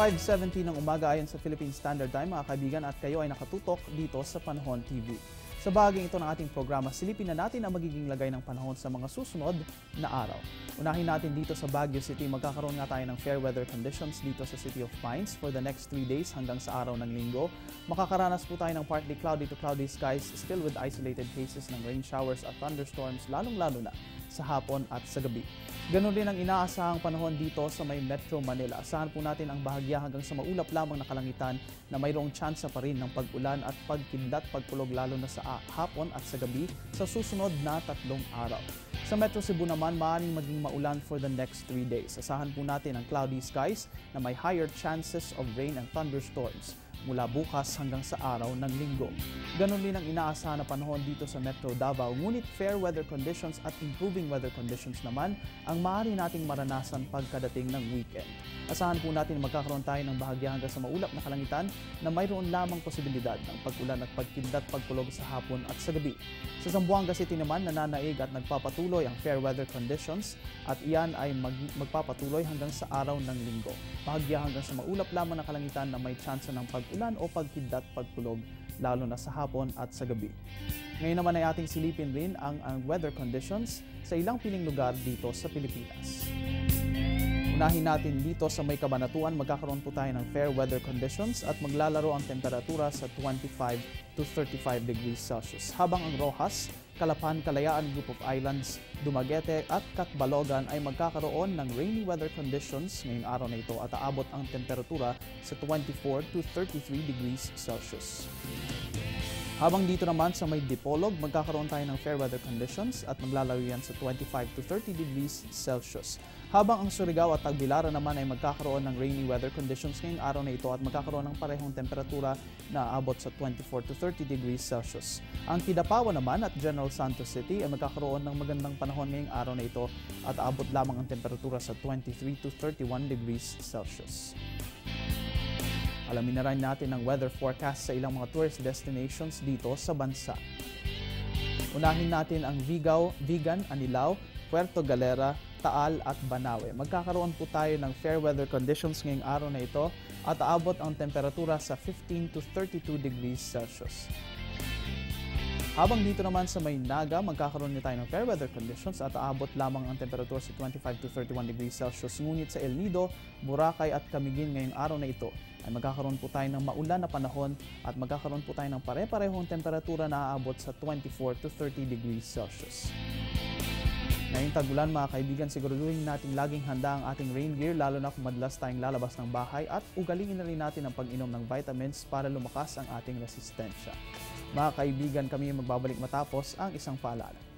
5:17 ng umaga ayon sa Philippine Standard Time, mga kaibigan, at kayo ay nakatutok dito sa Panahon TV. Sa bahaging ito ng ating programa, silipin na natin ang magiging lagay ng panahon sa mga susunod na araw. Unahin natin dito sa Baguio City, magkakaroon nga tayo ng fair weather conditions dito sa City of Pines for the next 3 days hanggang sa araw ng Linggo. Makakaranas po tayo ng partly cloudy to cloudy skies, still with isolated cases ng rain showers at thunderstorms, lalong-lalo na sa hapon at sa gabi. Ganon din ang inaasahang panahon dito sa may Metro Manila. Asahan po natin ang bahagya hanggang sa maulap lamang na kalangitan na mayroong tsansa pa rin ng pag-ulan at pagkindat, pagkulog lalo na sa hapon at sa gabi sa susunod na 3 araw. Sa Metro Cebu naman, maaaring maging maulan for the next 3 days. Asahan po natin ang cloudy skies na may higher chances of rain and thunderstorms mula bukas hanggang sa araw ng Linggo. Ganon din ang inaasahan na panahon dito sa Metro Davao, ngunit fair weather conditions at improving weather conditions naman ang maaari nating maranasan pagkadating ng weekend. Asahan po natin magkakaroon tayo ng bahagya hanggang sa maulap na kalangitan na mayroon lamang posibilidad ng pag-ulan at pagkindat, pagkulog sa hapon at sa gabi. Sa Zamboanga City naman, nananaig at nagpapatuloy ang fair weather conditions at iyan ay magpapatuloy hanggang sa araw ng Linggo. Bahagya hanggang sa maulap lamang na kalangitan na may tsansa ng pag-ulan o pagkindat, pagkulog lalo na sa hapon at sa gabi. Ngayon naman ay ating silipin rin ang weather conditions sa ilang piling lugar dito sa Pilipinas. Unahin natin dito sa may Cabanatuan, magkakaroon po tayo ng fair weather conditions at maglalaro ang temperatura sa 25 to 35 degrees Celsius. Habang ang Rojas, Calapan, Kalayaan, Group of Islands, Dumaguete at Catbalogan ay magkakaroon ng rainy weather conditions ngayong araw na ito at aabot ang temperatura sa 24 to 33 degrees Celsius. Habang dito naman sa may Dipolog, magkakaroon tayo ng fair weather conditions at maglalaro yan sa 25 to 30 degrees Celsius. Habang ang Surigao at Tagbilaran naman ay magkakaroon ng rainy weather conditions ngayong araw na ito at magkakaroon ng parehong temperatura na aabot sa 24 to 30 degrees Celsius. Ang Kidapawan naman at General Santos City ay magkakaroon ng magandang panahon ngayong araw na ito at aabot lamang ang temperatura sa 23 to 31 degrees Celsius. Alamin na rin natin ang weather forecast sa ilang mga tourist destinations dito sa bansa. Unahin natin ang Vigan, Anilao, Puerto Galera, Taal at Banawe. Magkakaroon po tayo ng fair weather conditions ngayong araw na ito at aabot ang temperatura sa 15 to 32 degrees Celsius. Habang dito naman sa may Naga, magkakaroon tayo ng fair weather conditions at aabot lamang ang temperatura sa 25 to 31 degrees Celsius. Ngunit sa El Nido, Boracay at Camiguin ngayong araw na ito ay magkakaroon po tayo ng maulan na panahon at magkakaroon po tayo ng pare-parehong temperatura na aabot sa 24 to 30 degrees Celsius. Ngayong tag-ulan, mga kaibigan, siguraduhin natin laging handa ang ating rain gear lalo na kung madalas tayong lalabas ng bahay at ugalingin na rin natin ang pag-inom ng vitamins para lumakas ang ating resistensya. Mga kaibigan, kami magbabalik matapos ang isang paalala.